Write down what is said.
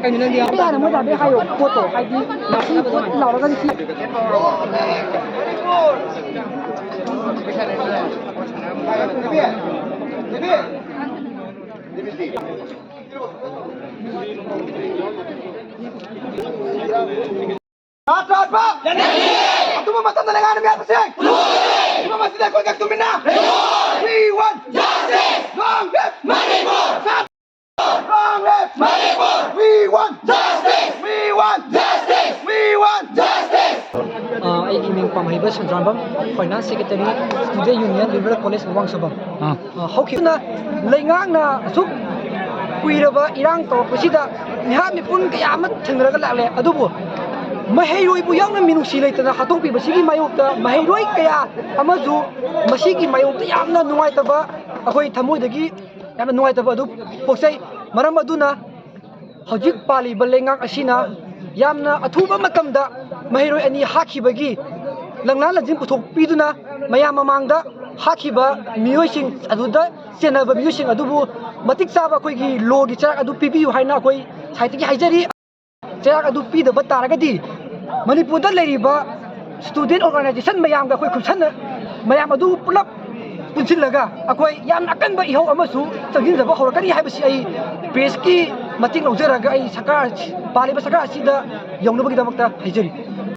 Cái này là cái mới làm cái hay rồi, cua tổ hay đi, mà khi cua lò nó ra đi. Atras Pak! Aku memasang tenaga biar pesing! Cuma masih ada kuat tu mina! We want justice! Long live Manipur! Long live Manipur! We want justice! We want justice! We want justice! Ai iming pam haiba sandrambam finance secretary student union liberal college wang sabam hokina lengang na asuk kuiraba irang to pasida niha mi pun kaya amat thengraga lakle adubu mahayroi bu yangna minusi leitana hatongpi basigi mayokta mahayroi kaya amaju masigi mayokta yamna nungaitaba akhoi thamoidagi yamna nungaitaba adu poksai maram aduna hojik pali balengang asina yamna athuba matamda mahayroi ani hakibagi langna lajin puthok piduna mayam mamangda hakiba miyoising aduda senaba miyoising adubu matik saba khoigi logi charak adu pibiyu haina khoi saitigi haijari charak adu pidaba taragadi manipurda leriba student organization mayam ga khoi khumsan mayam adu pulap punsilaga akhoi yam akanba ihau amasu changinjaba horakani haibasi ai press ki mating lojaraga ai sakar paliba sakar asida yongnabagi damakta haijari